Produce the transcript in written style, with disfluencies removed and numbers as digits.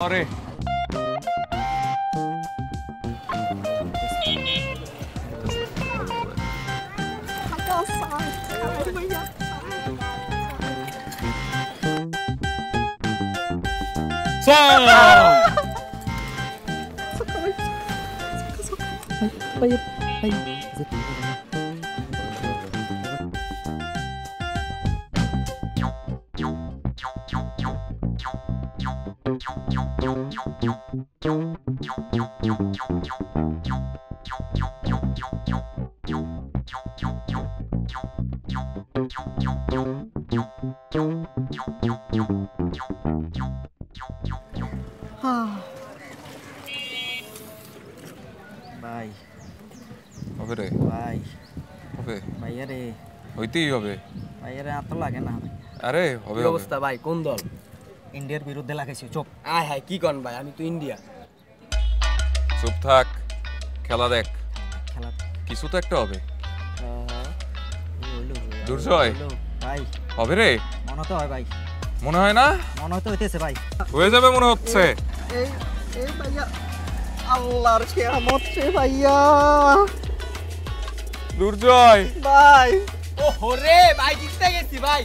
अरे ভাই হবে রে ভাই হবে ভাইয়া রে হইতেই হবে ভাইয়ারে এত লাগে না আরে হবে হবে অবস্থা ভাই কোন দল ইন্ডিয়ার বিরুদ্ধে লাগাইছি চুপ আয় হায় কি কন ভাই আমি তো ইন্ডিয়া চুপ থাক খেলা দেখ খেলা কিছু তো একটা হবে হইলো, দুর্জয় হইলো। ভাই হবে রে মনে তো হয় ভাই মনে হয় না মনে হয়তো হইতেছে ভাই হয়ে যাবে মনে হচ্ছে এই এই ভাইয়া আল্লাহর কিয়ামত রে ভাইয়া দুর্জয় ভাই ও হরে ভাই জিতে গেছি ভাই